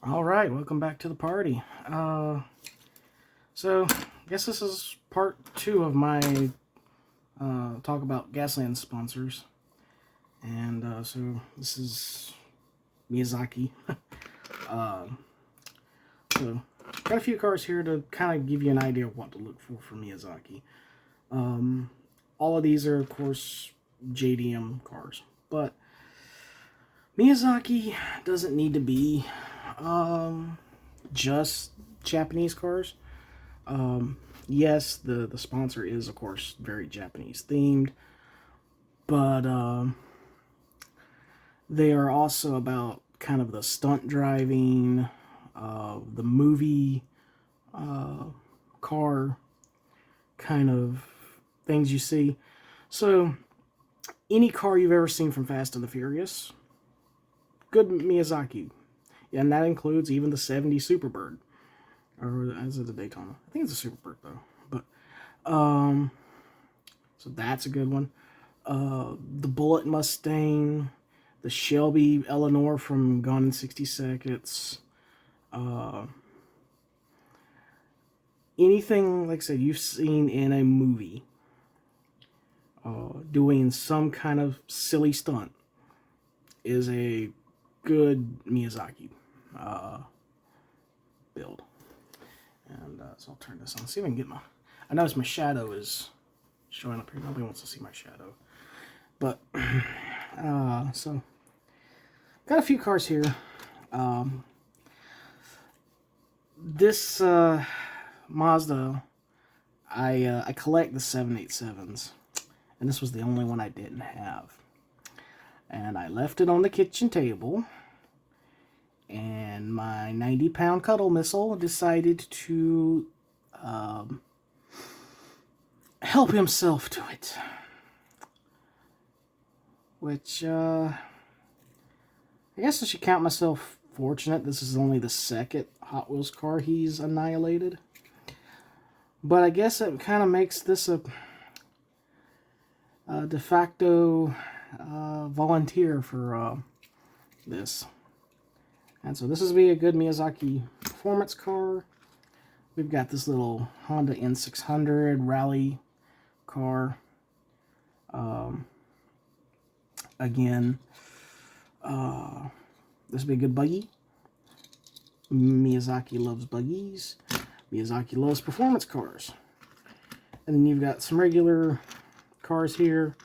All right, welcome back to the party. So I guess this is part two of my talk about Gaslands sponsors, and so this is Miyazaki. uh, so got a few cars here to kind of give you an idea of what to look for Miyazaki. Um, all of these are, of course, JDM cars, but Miyazaki doesn't need to be just Japanese cars. Yes, the sponsor is, of course, very Japanese themed, but they are also about kind of the stunt driving, the movie car kind of things you see. So, any car you've ever seen from Fast and the Furious, good Miyazaki. And that includes even the '70s Superbird. Or is it the Daytona? I think it's a Superbird, though. But, so that's a good one. The Bullet Mustang, the Shelby Eleanor from Gone in 60 Seconds. Anything, like I said, you've seen in a movie doing some kind of silly stunt is a good Miyazaki build. And so I'll turn this on. See if I can get my... I notice my shadow is showing up here. Nobody wants to see my shadow. But, so... got a few cars here. This Mazda, I collect the 787s. And this was the only one I didn't have. And I left it on the kitchen table. And my 90-pound cuddle missile decided to help himself to it. Which, I guess I should count myself fortunate. This is only the second Hot Wheels car he's annihilated. But I guess it kind of makes this a de facto volunteer for this. And so this is be a good Miyazaki performance car. We've got this little Honda N600 rally car. Again, this would be a good buggy. Miyazaki loves buggies. Miyazaki loves performance cars. And then you've got some regular cars here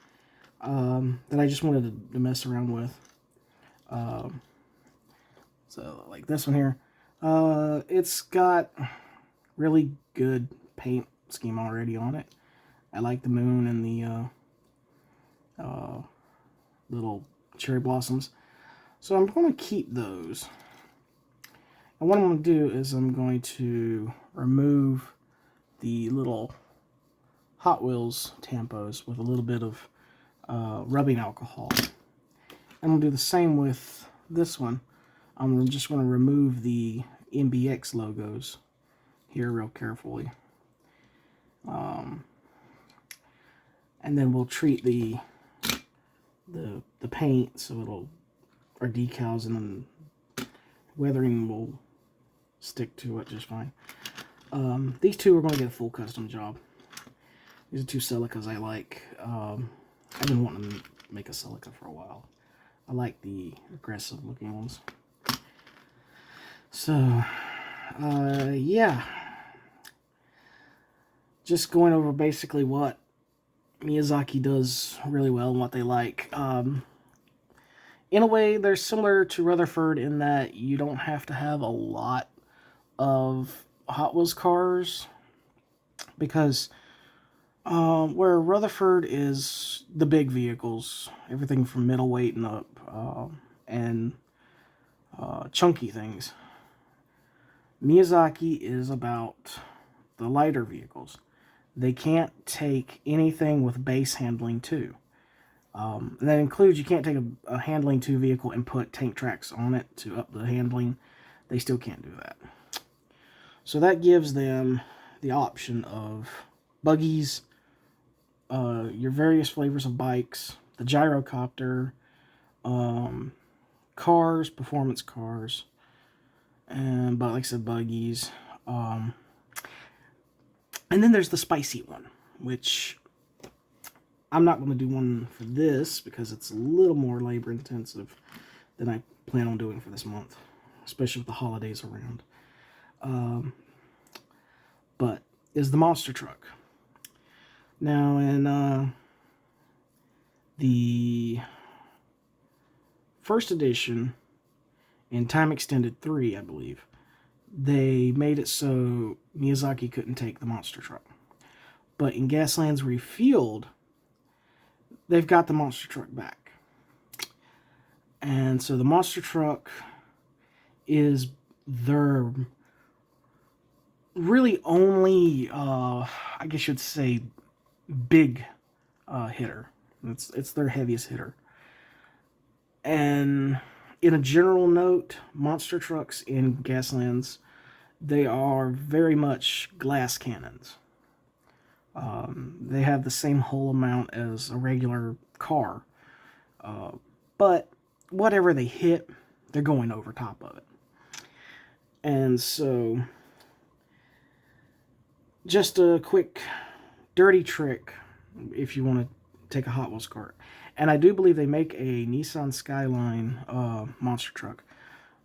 that I just wanted to mess around with. So, like this one here. It's got really good paint scheme already on it. I like the moon and the little cherry blossoms. So I'm going to keep those. And what I'm going to do is I'm going to remove the little Hot Wheels tampos with a little bit of rubbing alcohol. I'm going to do the same with this one. I'm just going to remove the MBX logos here real carefully. And then we'll treat the paint so it'll, our decals and then weathering will stick to it just fine. These two are going to get a full custom job. These are two Celicas I like. I've been wanting to make a Celica for a while. I like the aggressive looking ones. So, yeah. Just going over basically what Miyazaki does really well and what they like. In a way, they're similar to Rutherford in that you don't have to have a lot of Hot Wheels cars. Because where Rutherford is the big vehicles, everything from middleweight and up, and chunky things. Miyazaki is about the lighter vehicles. They can't take anything with base handling 2. And that includes you can't take a handling 2 vehicle and put tank tracks on it to up the handling. They still can't do that. So that gives them the option of buggies, your various flavors of bikes, the gyrocopter, cars, performance cars, but like I said, buggies. And then there's the spicy one, which I'm not going to do one for this because it's a little more labor intensive than I plan on doing for this month, especially with the holidays around. But is the monster truck. Now in the first edition, in Time Extended 3, I believe, they made it so Miyazaki couldn't take the monster truck. But in Gaslands Refueled, they've got the monster truck back. And so the monster truck is their really only, I guess you'd say, big hitter. It's their heaviest hitter. And in a general note, monster trucks in Gaslands, they are very much glass cannons. They have the same hull amount as a regular car. But whatever they hit, they're going over top of it. And so, just a quick dirty trick if you want to take a Hot Wheels cart. And I do believe they make a Nissan Skyline monster truck.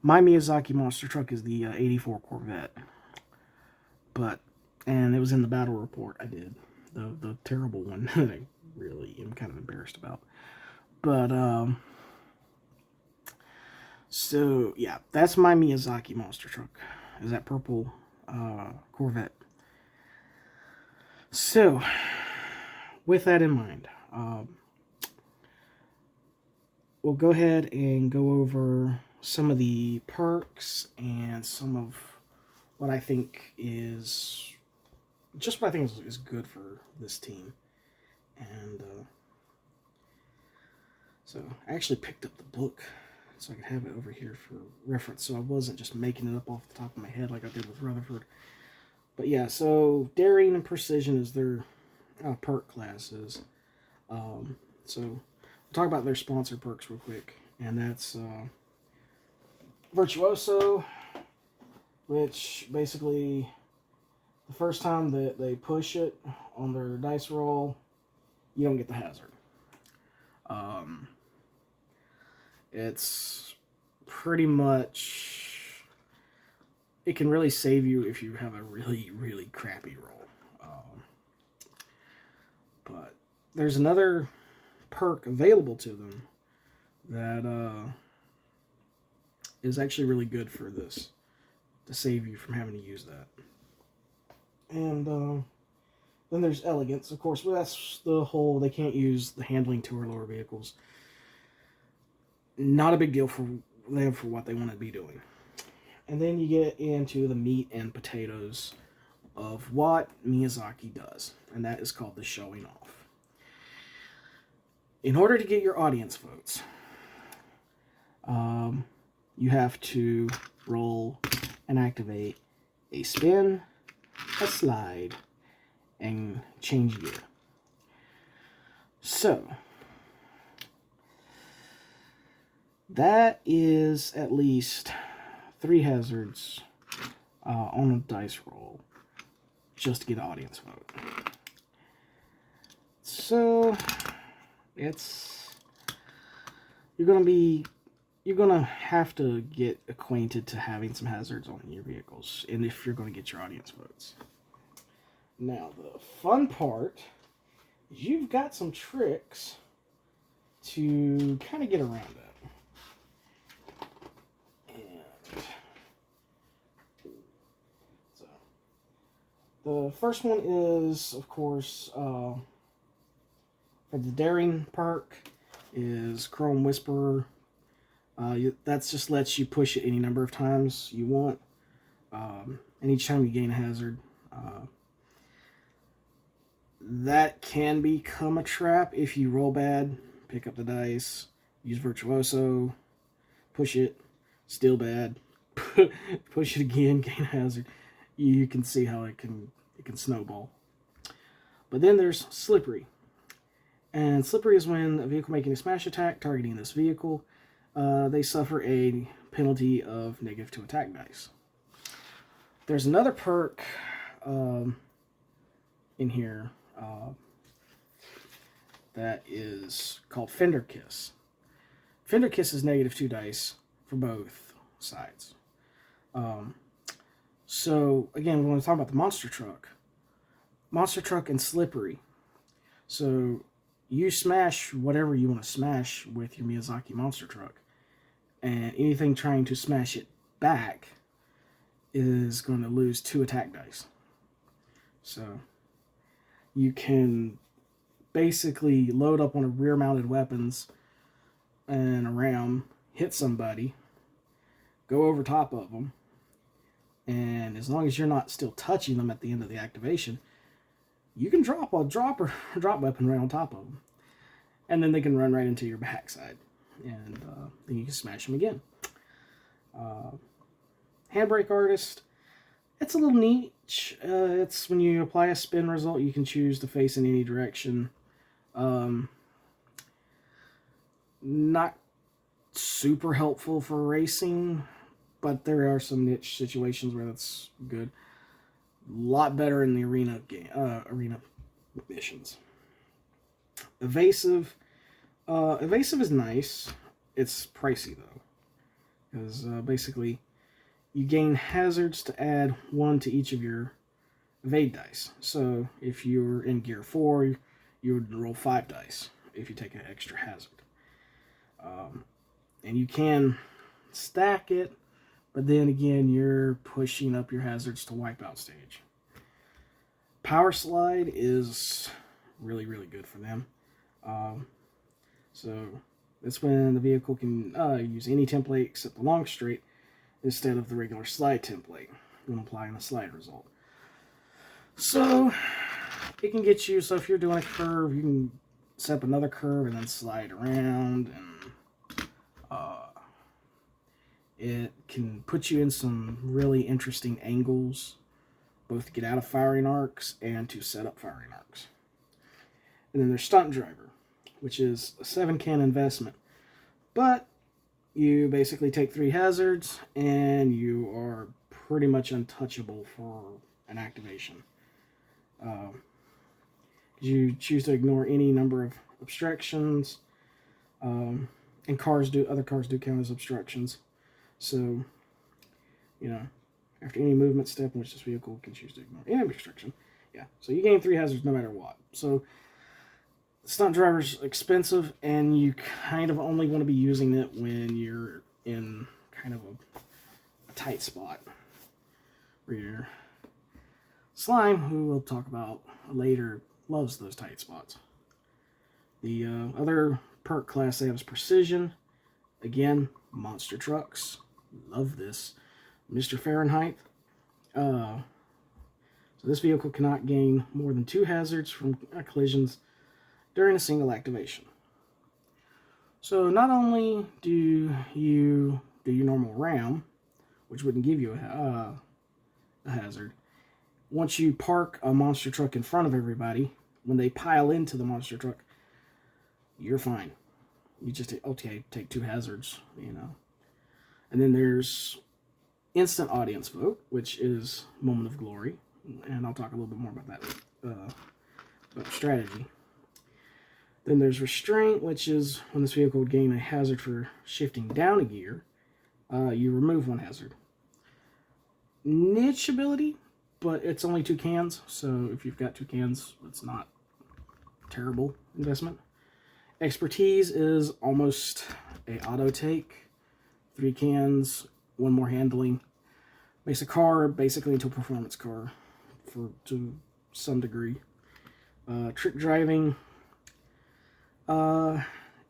My Miyazaki monster truck is the 84 Corvette. And it was in the battle report I did. The terrible one that I really am kind of embarrassed about. But, so, yeah, that's my Miyazaki monster truck. Is that purple Corvette. So, with that in mind, we'll go ahead and go over some of the perks and some of what I think is is good for this team. And so I actually picked up the book so I could have it over here for reference, so I wasn't just making it up off the top of my head like I did with Rutherford. But yeah, so Daring and Precision is their perk classes. So we'll talk about their sponsor perks real quick, and that's Virtuoso, which basically the first time that they push it on their dice roll, you don't get the hazard. It's pretty much, it can really save you if you have a really, really crappy roll. But there's another perk available to them that is actually really good for this, to save you from having to use that. And then there's Elegance, of course. Well, that's the whole, they can't use the handling to or lower vehicles. Not a big deal for them for what they want to be doing. And then you get into the meat and potatoes of what Miyazaki does, and that is called the showing off. In order to get your audience votes, you have to roll and activate a spin, a slide, and change gear. So, that is at least 3 hazards on a dice roll just to get an audience vote. So, you're gonna have to get acquainted to having some hazards on your vehicles, and if you're gonna get your audience votes. Now, the fun part is you've got some tricks to kind of get around that. The first one is, of course, for the Daring perk, is Chrome Whisperer. That just lets you push it any number of times you want. And each time you gain a hazard. That can become a trap if you roll bad. Pick up the dice, use Virtuoso, push it, still bad, push it again, gain a hazard. You can see how it can snowball. But then there's Slippery. And Slippery is when a vehicle making a smash attack targeting this vehicle they suffer a penalty of -2 attack dice. There's another perk in here that is called Fender Kiss. Fender Kiss is -2 dice for both sides. So, again, we want to talk about the monster truck. Monster truck and slippery. So, you smash whatever you want to smash with your Miyazaki monster truck. And anything trying to smash it back is going to lose 2 attack dice. So, you can basically load up on a rear-mounted weapons and a ram, hit somebody, go over top of them, and as long as you're not still touching them at the end of the activation, you can drop a drop weapon right on top of them. And then they can run right into your backside. And then you can smash them again. Handbrake Artist. It's a little niche. It's when you apply a spin result, you can choose to face in any direction. Not super helpful for racing, but there are some niche situations where that's good. A lot better in the arena missions. Evasive. Evasive is nice. It's pricey though, because basically you gain hazards to add 1 to each of your evade dice. So if you're in gear 4, you would roll 5 dice if you take an extra hazard. And you can stack it, but then again, you're pushing up your hazards to wipeout stage. Power Slide is really, really good for them. So that's when the vehicle can use any template except the long straight instead of the regular slide template when applying the slide result. So it can get you, so if you're doing a curve, you can set up another curve and then slide around, and it can put you in some really interesting angles, both to get out of firing arcs and to set up firing arcs. And then there's Stunt Driver, which is a 7-can investment. But you basically take 3 hazards, and you are pretty much untouchable for an activation. You choose to ignore any number of obstructions, and other cars do count as obstructions. So, you know, after any movement step in which this vehicle can choose to ignore any obstruction, yeah. So you gain 3 hazards no matter what. So Stunt Driver's expensive, and you kind of only want to be using it when you're in kind of a tight spot. Where your Slime, who we'll talk about later, loves those tight spots. The other perk class they have is Precision. Again, monster trucks. Love this. Mr. Fahrenheit. So this vehicle cannot gain more than 2 hazards from collisions during a single activation. So not only do you do your normal ram, which wouldn't give you a hazard, once you park a monster truck in front of everybody, when they pile into the monster truck, you're fine. You just take 2 hazards, you know. And then there's Instant Audience Vote, which is Moment of Glory, and I'll talk a little bit more about that about strategy. Then there's Restraint, which is when this vehicle would gain a hazard for shifting down a gear, you remove 1 hazard. Niche ability, but it's only 2 cans, so if you've got 2 cans, it's not a terrible investment. Expertise is almost a auto take. 3 cans, 1 more handling. Makes a car basically into a performance car to some degree. Trick driving.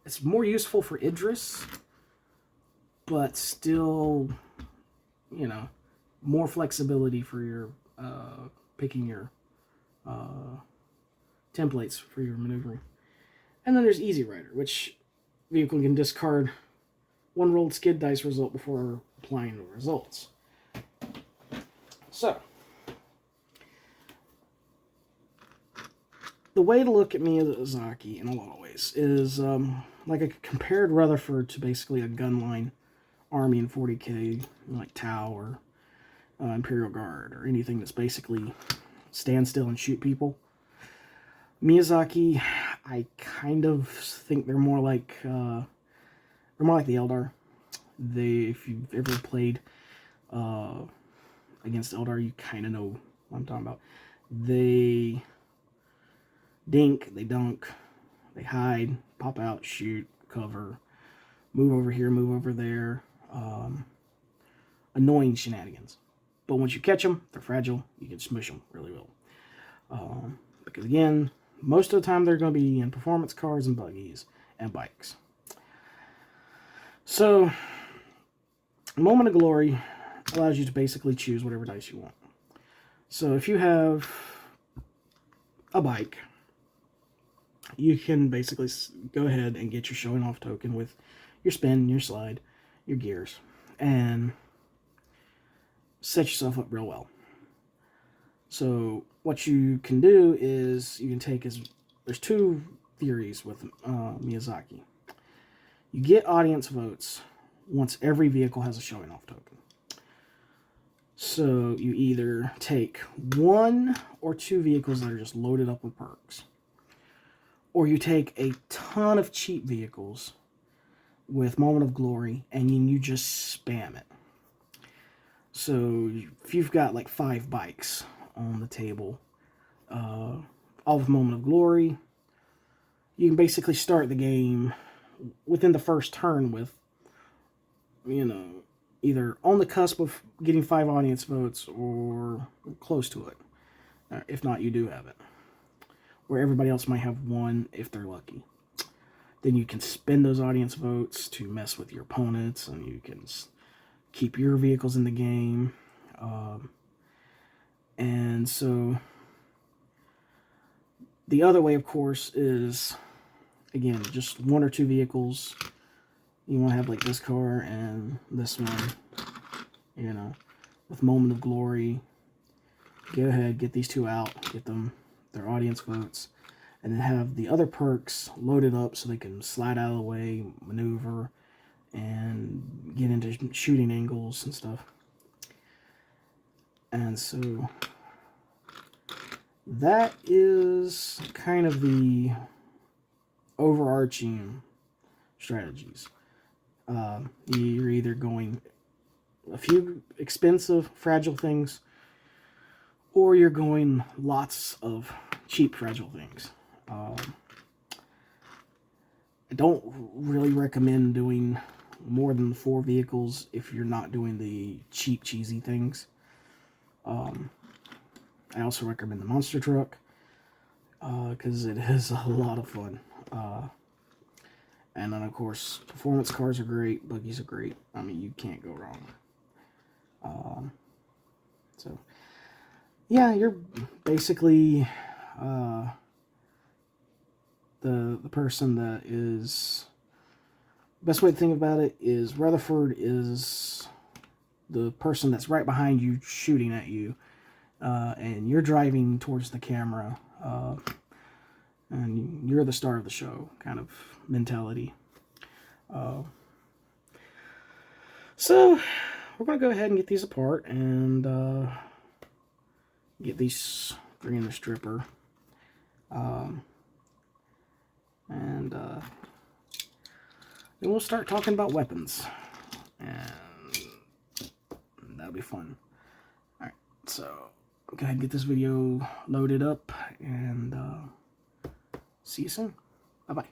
It's more useful for Idris, but still, you know, more flexibility for your picking your templates for your maneuvering. And then there's Easy Rider, which vehicle can discard 1 rolled skid dice result before applying the results. So, the way to look at Miyazaki in a lot of ways is like I compared Rutherford to basically a gunline army in 40k, like Tau or Imperial Guard, or anything that's basically stand still and shoot people. Miyazaki, I kind of think they're more like the Eldar. If you've ever played against Eldar, you kind of know what I'm talking about. They dink, they dunk, they hide, pop out, shoot, cover, move over here, move over there. Annoying shenanigans. But once you catch them, they're fragile. You can smush them really well. Because again, most of the time they're going to be in performance cars and buggies and bikes. So, Moment of Glory allows you to basically choose whatever dice you want. So if you have a bike, you can basically go ahead and get your showing off token with your spin, your slide, your gears, and set yourself up real well. So what you can do is you can take there's two theories with Miyazaki. You get audience votes once every vehicle has a showing off token. So you either take 1 or 2 vehicles that are just loaded up with perks, or you take a ton of cheap vehicles with Moment of Glory and you just spam it. So if you've got like 5 bikes on the table, all with Moment of Glory, you can basically start the game within the first turn with, either on the cusp of getting 5 audience votes or close to it. If not, you do have it. Where everybody else might have 1 if they're lucky. Then you can spend those audience votes to mess with your opponents, and you can keep your vehicles in the game. And so the other way, of course, is, again, just 1 or 2 vehicles. You want to have like this car and this one, with Moment of Glory. Go ahead, get these 2 out, get them their audience votes, and then have the other perks loaded up so they can slide out of the way, maneuver, and get into shooting angles and stuff. And so that is kind of the overarching strategies. You're either going a few expensive, fragile things, or you're going lots of cheap, fragile things. I don't really recommend doing more than 4 vehicles if you're not doing the cheap, cheesy things. I also recommend the monster truck, because it is a lot of fun. And then, of course, performance cars are great, buggies are great. I mean, you can't go wrong. So, yeah, you're basically the person that is... Best way to think about it is Rutherford is the person that's right behind you shooting at you, and you're driving towards the camera, and you're the star of the show kind of mentality. So we're going to go ahead and get these apart and get these 3 in the stripper, and then we'll start talking about weapons, and that'll be fun. Alright, so go ahead and get this video loaded up, and see you soon. Bye-bye.